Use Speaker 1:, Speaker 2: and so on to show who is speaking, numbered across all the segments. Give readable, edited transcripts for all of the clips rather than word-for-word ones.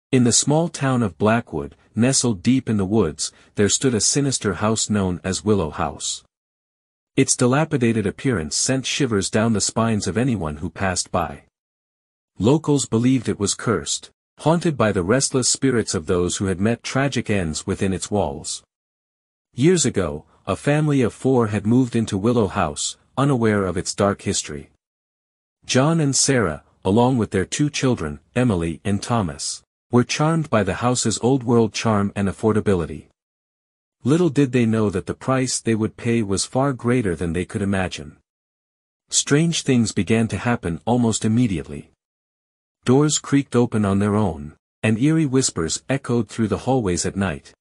Speaker 1: In the small town of Blackwood, nestled deep in the woods, there stood a sinister house known as Willow House. Its dilapidated appearance sent shivers down the spines of anyone who passed by. Locals believed it was cursed, haunted by the restless spirits of those who had met tragic ends within its walls. Years ago, a family of 4 had moved into Willow House, unaware of its dark history. John and Sarah, along with their 2 children, Emily and Thomas, were charmed by the house's old-world charm and affordability. Little did they know that the price they would pay was far greater than they could imagine. Strange things began to happen almost immediately. Doors creaked open on their own, and eerie whispers echoed through the hallways at night.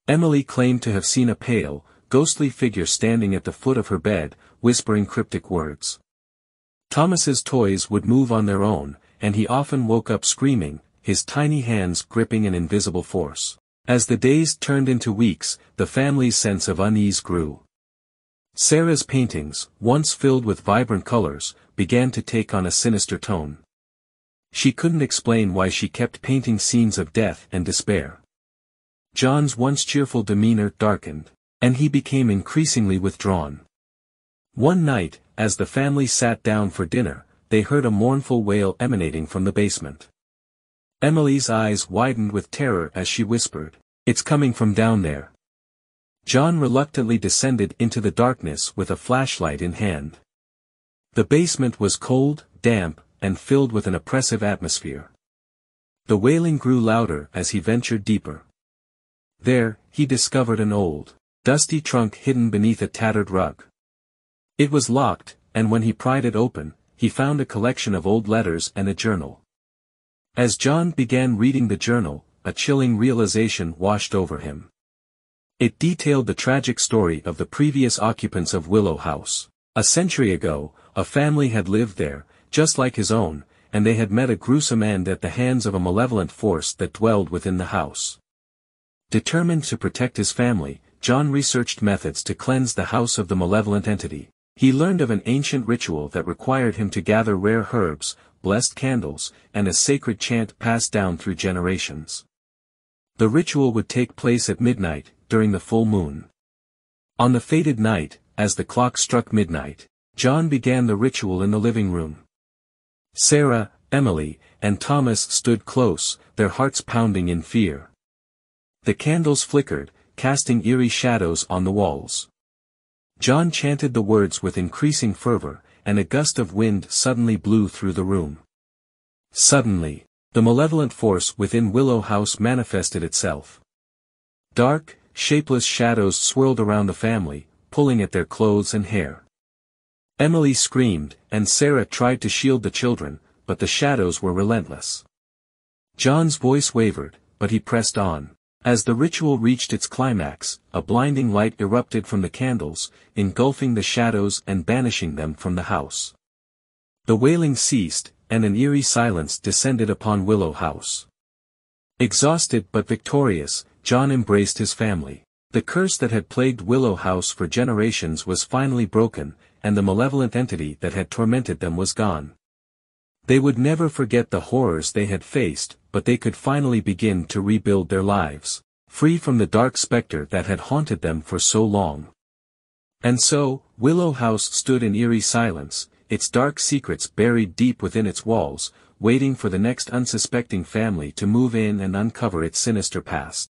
Speaker 1: Emily claimed to have seen a pale, ghostly figure standing at the foot of her bed, whispering cryptic words. Thomas's toys would move on their own, and he often woke up screaming, his tiny hands gripping an invisible force. As the days turned into weeks, the family's sense of unease grew. Sarah's paintings, once filled with vibrant colors, began to take on a sinister tone. She couldn't explain why she kept painting scenes of death and despair. John's once cheerful demeanor darkened, and he became increasingly withdrawn. One night, as the family sat down for dinner, they heard a mournful wail emanating from the basement. Emily's eyes widened with terror as she whispered, "It's coming from down there." John reluctantly descended into the darkness with a flashlight in hand. The basement was cold, damp, and filled with an oppressive atmosphere. The wailing grew louder as he ventured deeper. There, he discovered an old, dusty trunk hidden beneath a tattered rug. It was locked, and when he pried it open, he found a collection of old letters and a journal. As John began reading the journal, a chilling realization washed over him. It detailed the tragic story of the previous occupants of Willow House. A century ago, a family had lived there, just like his own, and they had met a gruesome end at the hands of a malevolent force that dwelled within the house. Determined to protect his family, John researched methods to cleanse the house of the malevolent entity. He learned of an ancient ritual that required him to gather rare herbs, blessed candles, and a sacred chant passed down through generations. The ritual would take place at midnight, during the full moon. On the fated night, as the clock struck midnight, John began the ritual in the living room. Sarah, Emily, and Thomas stood close, their hearts pounding in fear. The candles flickered, casting eerie shadows on the walls. John chanted the words with increasing fervor, and a gust of wind suddenly blew through the room. Suddenly, the malevolent force within Willow House manifested itself. Dark, shapeless shadows swirled around the family, pulling at their clothes and hair. Emily screamed, and Sarah tried to shield the children, but the shadows were relentless. John's voice wavered, but he pressed on. As the ritual reached its climax, a blinding light erupted from the candles, engulfing the shadows and banishing them from the house. The wailing ceased, and an eerie silence descended upon Willow House. Exhausted but victorious, John embraced his family. The curse that had plagued Willow House for generations was finally broken, and the malevolent entity that had tormented them was gone. They would never forget the horrors they had faced, but they could finally begin to rebuild their lives, free from the dark specter that had haunted them for so long. And so, Willow House stood in eerie silence, its dark secrets buried deep within its walls, waiting for the next unsuspecting family to move in and uncover its sinister past.